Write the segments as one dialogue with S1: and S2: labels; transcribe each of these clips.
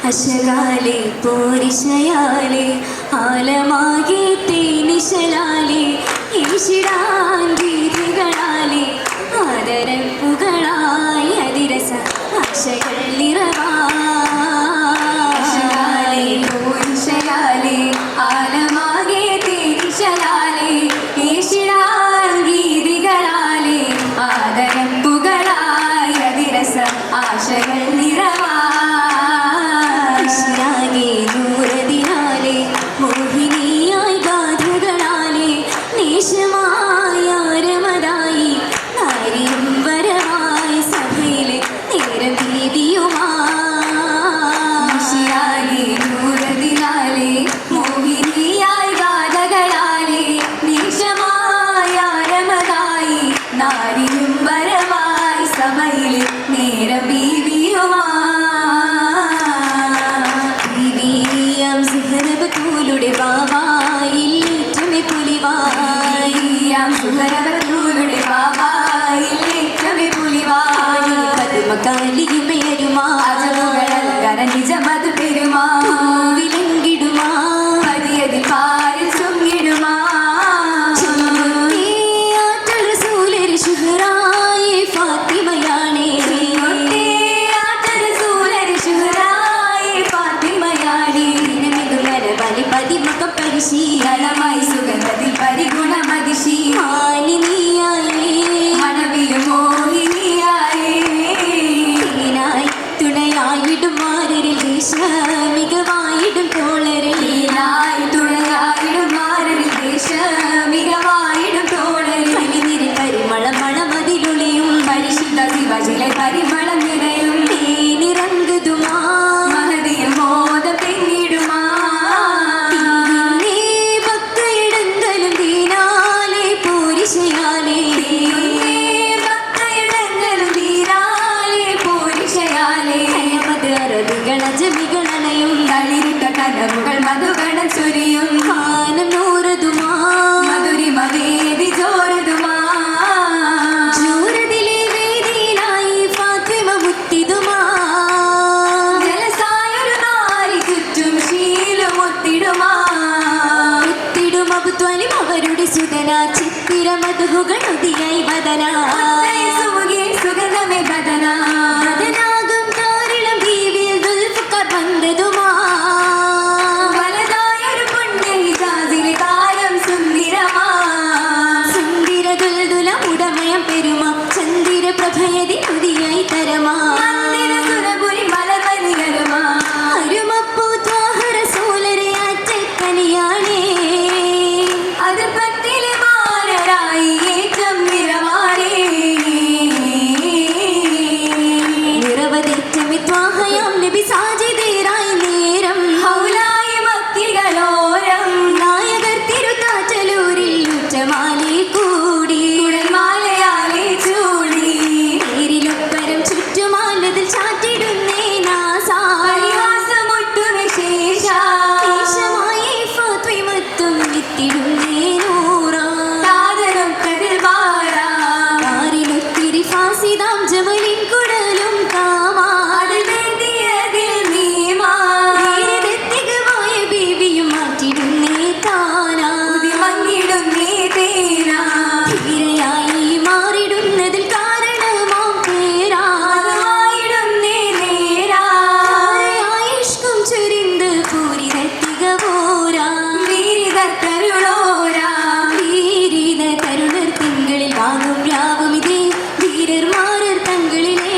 S1: അശകാലെ പോരിശയാലെ ആലമാകെ തേനിശലാലെ ഈശിടാൻ ഗീതികളാലെ ആദരപ്പുകളായി അതിരസ ആശകൾ നിറവാശകാലെ പോരിശയാലെ ആലമാകെ തേനിശലാലെ ഈശിടാൻ ഗീതികളാലെ ആദരപ്പുകളായി അതിരസ ആശകൾ നിറവാ മോഹിനിയായി ഗാഥകളാലെ നേശമായ രമതായി നാരിയും വരവായി സഭയിലെ നേരം ഭീതിയുമാശിയാലെ നൂറതിനാലെ മോഹിനിയായി ഗാഥകളാലെ നേശമായ രമതായി നാരിയും വരവായി സഭയിലെ നേരം ഭീതിയുമാ ൂലുടെ ബാബായില്ലേറ്റമേ പുലിവായിയാം സുഹരവൂലുടെ ബാബായില്ലേറ്റമേ പുലിവായി പതുമകാലിയുമേരുമാ അജമുകളൽക്കര നിജമത് പെരുമാ വിലങ്കിടുമാ പതിയതിൽ പാരിൽ ചുങ്ങിടുമാ ആറ്റൽ റസൂലരെ ശുഹറായേ ഫാത്തിമയാണേ ആറ്റൽ റസൂലരെ ശുഹറായേ ഫാത്തിമയാണേ പതിമുഖം പരിശീലമായി സുഗന്ധത്തിൽ പരിഗുണമതിശീ മാലിനിയായേ മണവിലും മോഹിനിയായേ ഈനായി തുണയായിടും മാരരിൽ ദേശ മികവായിടും തോളരിൽ ഈനായി തുണയായിടും മാരരിൽ ദേശ മികവായിടും തോളരിൽ പനിനിരിൽ പരിമളം മണമതിലൊളിയും പരിശുദ്ധ ശിവജിലെ പരിമളം നിറയും നിറങ്ങുതുമാ മഹതിയും മോദം തെങ്ങിടുമാ ജമികളണയും തളിരിട്ട കനവുകൾ മധുഗണം ചൊരിയും ഗാനം നൂറതുമാ മധുരിമ വേദി ചോരതുമാ ചൂരതിലെ വേദിയിലായി ഫാത്തിമ മുത്തിടുമാ ജലസായൊരു നാരി ചുറ്റും ശീലമൊത്തിടുമാ മുത്തിടുമബുത്വനും അവരുടെ സുതന ചിത്തിര മധുകൾ ഉദിയായി ബദന സുഗന്ധമേ ബദന വലതായൊരു പുണ്യ ഹിജാസിലെ താരം സുന്ദരമാ സുന്ദര ദുൽദുല ഉടമയം പെരുമ ചന്ദിര പ്രഭയതി ഉദിയായി തരമാ സുരപുരി മലമലിയരുമാ അരുമപ്പൂ ത്വാഹര സൂലരെ അറ്റക്കനിയാണേ അത് പത്തിലെ മാരരായി ഏറ്റം നിറമാരേ നിരവധിറ്റമി ത്വാഹയാം നബി സാജിദേരായി നേരം ഹൗലായി ഭക്തികളോരം നായകർ തിരുത്താറ്റലൂരിൽ ഉറ്റമാലെ കൂടി കുടൽമാലയാലെ ചൂടി നേരിലൊപ്പരം ചുറ്റുമാലതിൽ ചാറ്റിടുന്നേ നാസാരിഹാസമൊട്ടു വിശേഷമായി ഫാത്വിമത്തും വിത്തിടുന്നേ നൂറാ താതരം കതിൽ വാരാ ആരിലൊത്തിരി ഫാസിദാം ജമലിൻ കുടലും കാമാ തരുണർ തിങ്കളിൽ വാങ്ങും രാവും ഇതേ ധീരർ മാറർ തങ്ങളിലെ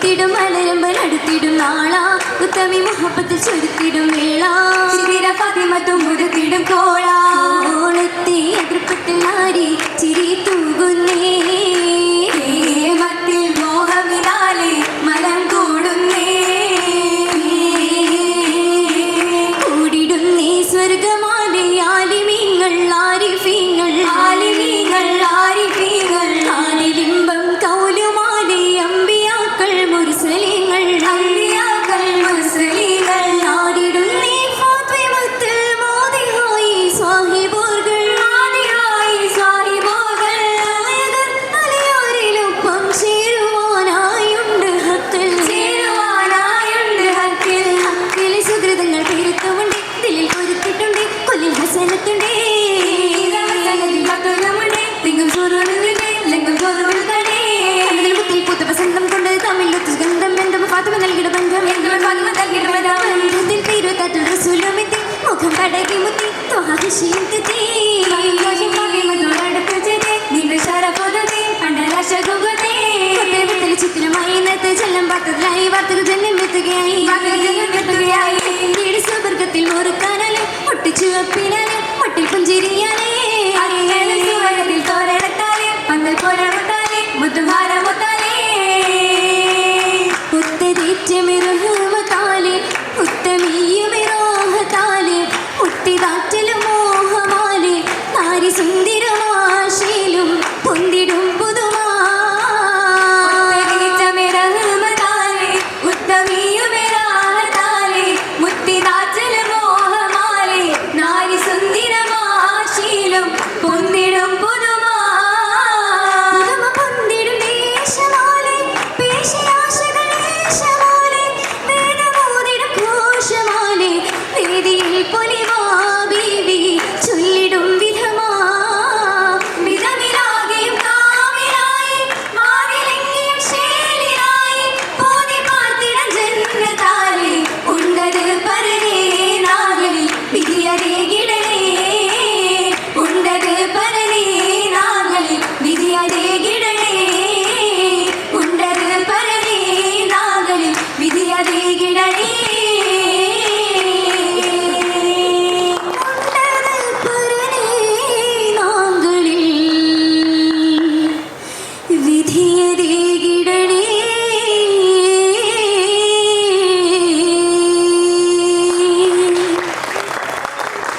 S1: കൊടുത്തിടും മലരമ്പൻ അടുത്തിടും നാളാ ഉത്തമി മുഹബത്തിൽ ചൊരുത്തിടും വേള ഫാത്തിമത്തും മുടുത്തിടും കോളാ ഓളത്തെ എതിർപ്പത്തിൽ നാരി ചിരി തൂകുന്നേ മത്തിൽ മോഹമിനാലെ മനം കൂടുന്നേ കൂടിടുന്നേ സ്വർഗമാലെ ആലിമീങ്ങൾ ആരിഫീങ്ങൾ ആലിമീങ്ങൾ ആരിഫീങ്ങൾ ആലിലിംബം കൗലുമാലെ അമ്പിയാക്കൾ മുർസലീങ്ങൾ അമ്പിയാക്കൾ മുർസലീങ്ങൾ നാടിടുന്നേ ഫാത്തിമത്തിൽ മോദിഹായി സ്വാഹിബോകൾ മോദിഹായി സ്വാഹിബോകൾ നായകൻ അലിയാരിലൊപ്പം ചേരുവാനായുണ്ട് ഹക്കിൽ ഹക്കിലെ സുഹൃതങ്ങൾ പെരുത്തുമുണ്ട് ദിലിൽ പൊരുത്തിട്ടുണ്ട് കൊല്ലിൽ ഹസനത്തുണ്ട് മുഖം കടകി മുത്തി ചിത്രമായി ഇന്നത്തെ ചെല്ലം പാത്രത്തിലായി വാർത്തകൾ തന്നെ എത്തുകയായി